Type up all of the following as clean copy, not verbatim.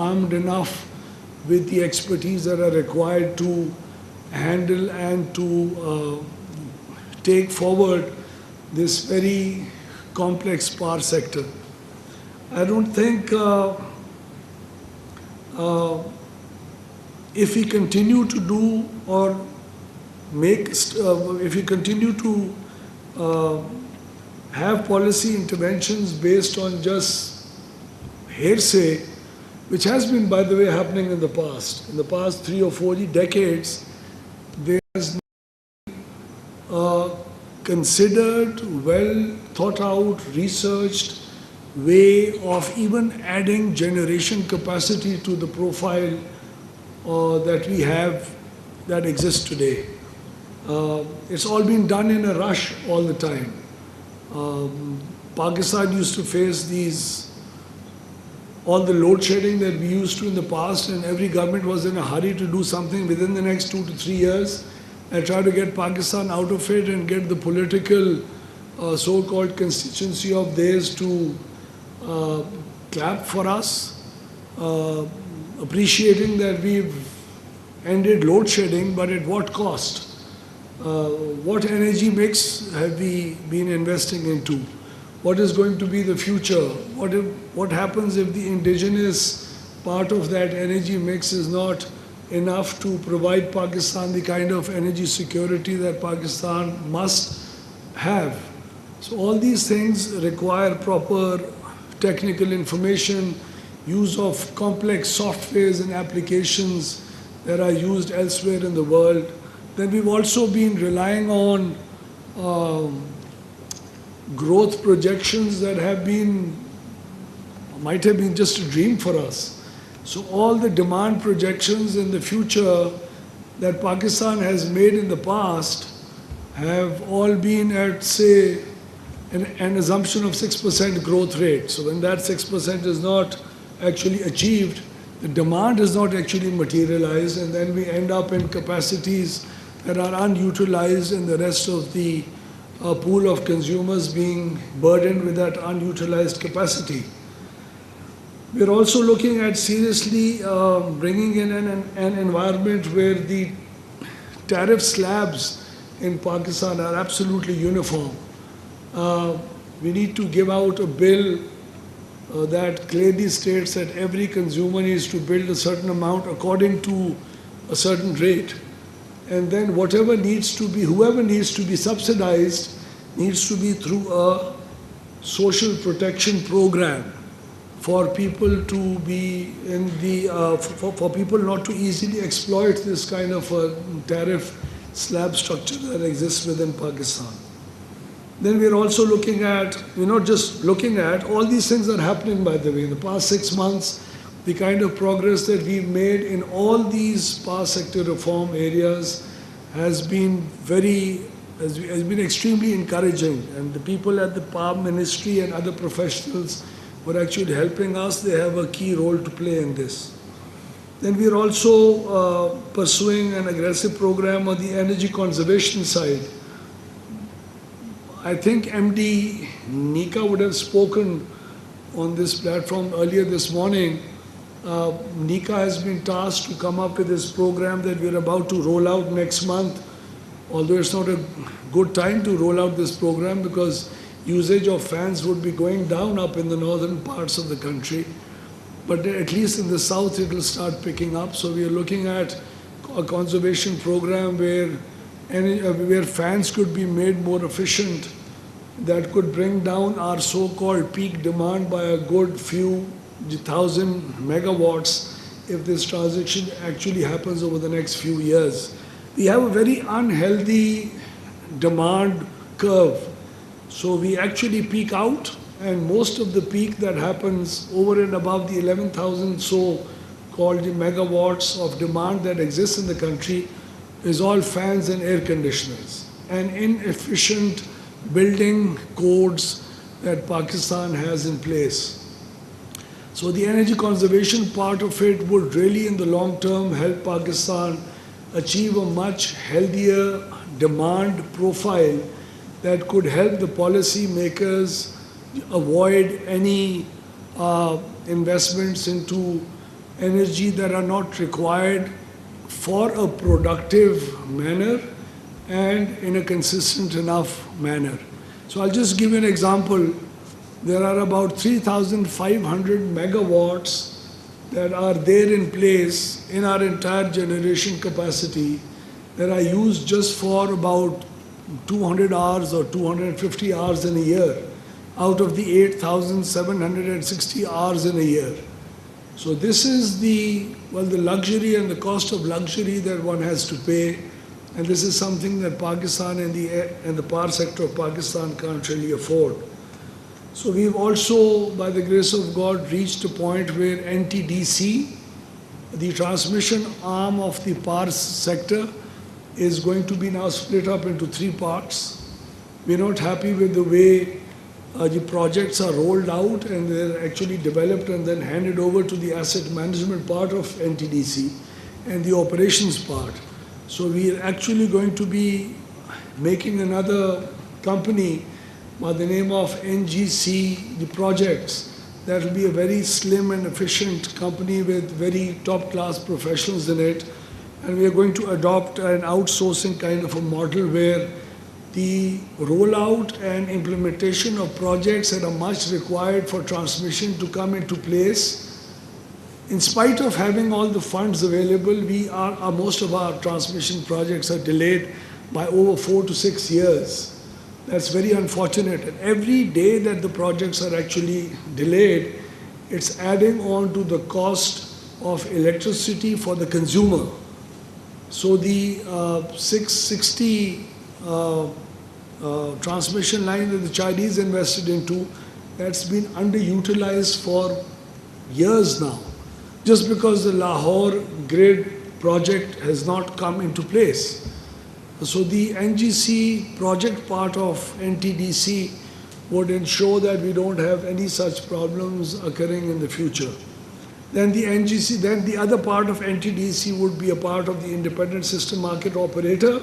armed enough with the expertise that are required to handle and to take forward this very complex power sector. I don't think if we continue to do or if we continue to have policy interventions based on just hearsay, which has been, by the way, happening in the past. In the past 3 or 4 decades, there's a considered, well thought out, researched way of even adding generation capacity to the profile that we have, that exists today. It's all been done in a rush all the time. Pakistan used to face all the load shedding that we used to in the past, and every government was in a hurry to do something within the next 2 to 3 years and try to get Pakistan out of it and get the political so-called constituency of theirs to clap for us, appreciating that we've ended load shedding, but at what cost? What energy mix have we been investing into? What is going to be the future? What happens if the indigenous part of that energy mix is not enough to provide Pakistan the kind of energy security that Pakistan must have? So all these things require proper technical information, use of complex softwares and applications that are used elsewhere in the world. Then we've also been relying on growth projections that might have been just a dream for us. So all the demand projections in the future that Pakistan has made in the past have all been at, say, an assumption of 6% growth rate. So when that 6% is not actually achieved, the demand is not actually materialized, and then we end up in capacities that are unutilized, and the rest of the pool of consumers being burdened with that unutilized capacity. We're also looking at seriously bringing in an environment where the tariff slabs in Pakistan are absolutely uniform. We need to give out a bill that clearly states that every consumer needs to build a certain amount according to a certain rate. And then whoever needs to be subsidized needs to be through a social protection program for people to be for people not to easily exploit this kind of a tariff slab structure that exists within Pakistan. Then we're also looking at, we're not just looking at, all these things are happening, by the way. In the past 6 months, the kind of progress that we've made in all these power sector reform areas has been extremely encouraging. And the people at the Power Ministry and other professionals who are actually helping us, they have a key role to play in this. Then we are also pursuing an aggressive program on the energy conservation side. I think MD Nika would have spoken on this platform earlier this morning. Nika has been tasked to come up with this program that we're about to roll out next month, although it's not a good time to roll out this program because usage of fans would be going down up in the northern parts of the country. But at least in the south it will start picking up. So we are looking at a conservation program where fans could be made more efficient, that could bring down our so-called peak demand by a good few thousand megawatts if this transition actually happens over the next few years. We have a very unhealthy demand curve. So we actually peak out, and most of the peak that happens over and above the 11,000 so-called megawatts of demand that exists in the country is all fans and air conditioners and inefficient building codes that Pakistan has in place. So the energy conservation part of it would really in the long term help Pakistan achieve a much healthier demand profile that could help the policy makers avoid any investments into energy that are not required for a productive manner and in a consistent enough manner. So I'll just give you an example. There are about 3,500 megawatts that are there in place in our entire generation capacity that are used just for about 200 hours or 250 hours in a year out of the 8,760 hours in a year. So this is the luxury and the cost of luxury that one has to pay, and this is something that Pakistan and the power sector of Pakistan can't really afford. So we've also, by the grace of God, reached a point where NTDC, the transmission arm of the power sector, is going to be now split up into three parts. We're not happy with the way the projects are rolled out and they're actually developed and then handed over to the asset management part of NTDC and the operations part. So we are actually going to be making another company by the name of NGC, the projects. That will be a very slim and efficient company with very top-class professionals in it. And we are going to adopt an outsourcing kind of a model where the rollout and implementation of projects that are much required for transmission to come into place. In spite of having all the funds available, most of our transmission projects are delayed by over 4 to 6 years. That's very unfortunate. And every day that the projects are actually delayed, it's adding on to the cost of electricity for the consumer. So the 660 transmission line that the Chinese invested into, that's been underutilized for years now, just because the Lahore grid project has not come into place. So the NGC project part of NTDC would ensure that we don't have any such problems occurring in the future. Then the other part of NTDC would be a part of the independent system market operator,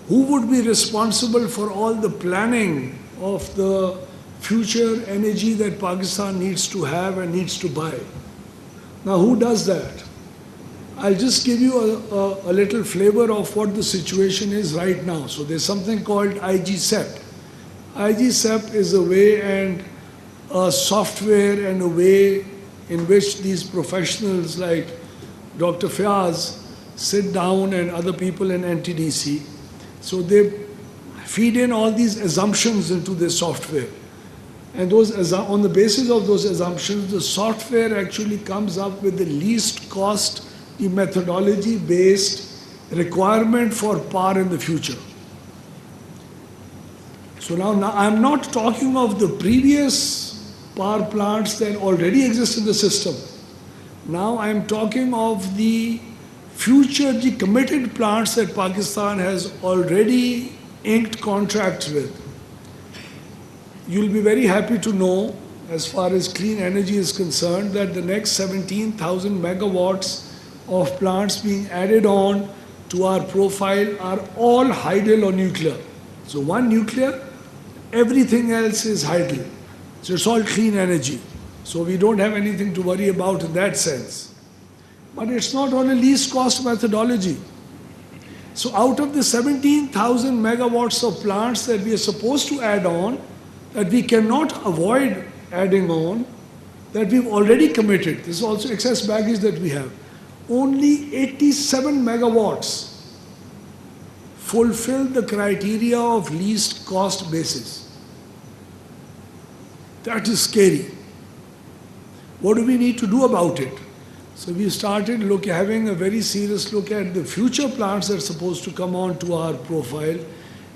who would be responsible for all the planning of the future energy that Pakistan needs to have and needs to buy. Now, who does that? I'll just give you a little flavor of what the situation is right now. So there's something called IGSEP. IGSEP is a way and a software and a way in which these professionals like Dr. Fayaz sit down and other people in NTDC. So they feed in all these assumptions into this software. And on the basis of those assumptions, the software actually comes up with the least cost, the methodology-based requirement for power in the future. So now I'm not talking of the previous power plants that already exist in the system. Now I'm talking of the future, the committed plants that Pakistan has already inked contracts with. You'll be very happy to know, as far as clean energy is concerned, that the next 17,000 megawatts of plants being added on to our profile are all hydel or nuclear. So one nuclear, everything else is hydel. So it's all clean energy. So we don't have anything to worry about in that sense. But it's not on a least cost methodology. So out of the 17,000 megawatts of plants that we are supposed to add on, that we cannot avoid adding on, that we've already committed, this is also excess baggage that we have, only 87 megawatts fulfill the criteria of least cost basis. That is scary. What do we need to do about it? So we started having a very serious look at the future plants that are supposed to come on to our profile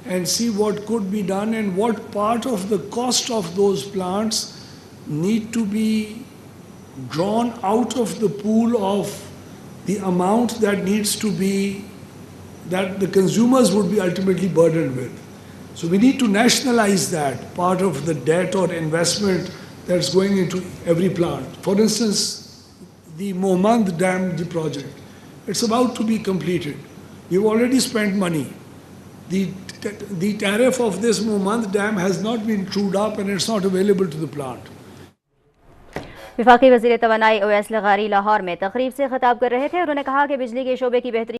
and see what could be done and what part of the cost of those plants need to be drawn out of the pool of the amount that needs to be, that the consumers would be ultimately burdened with. So we need to nationalize that part of the debt or investment that's going into every plant. For instance, the Mohmand Dam project, it's about to be completed. We've already spent money. The tariff of this Mohmand Dam has not been trued up and it's not available to the plant. वफाकी वज़ीर तवानाई अवैस लग़ारी लाहौर में तकरीब से खिताब कर रहे थे। उन्होंने कहा कि बिजली के शोबे की बेहतरी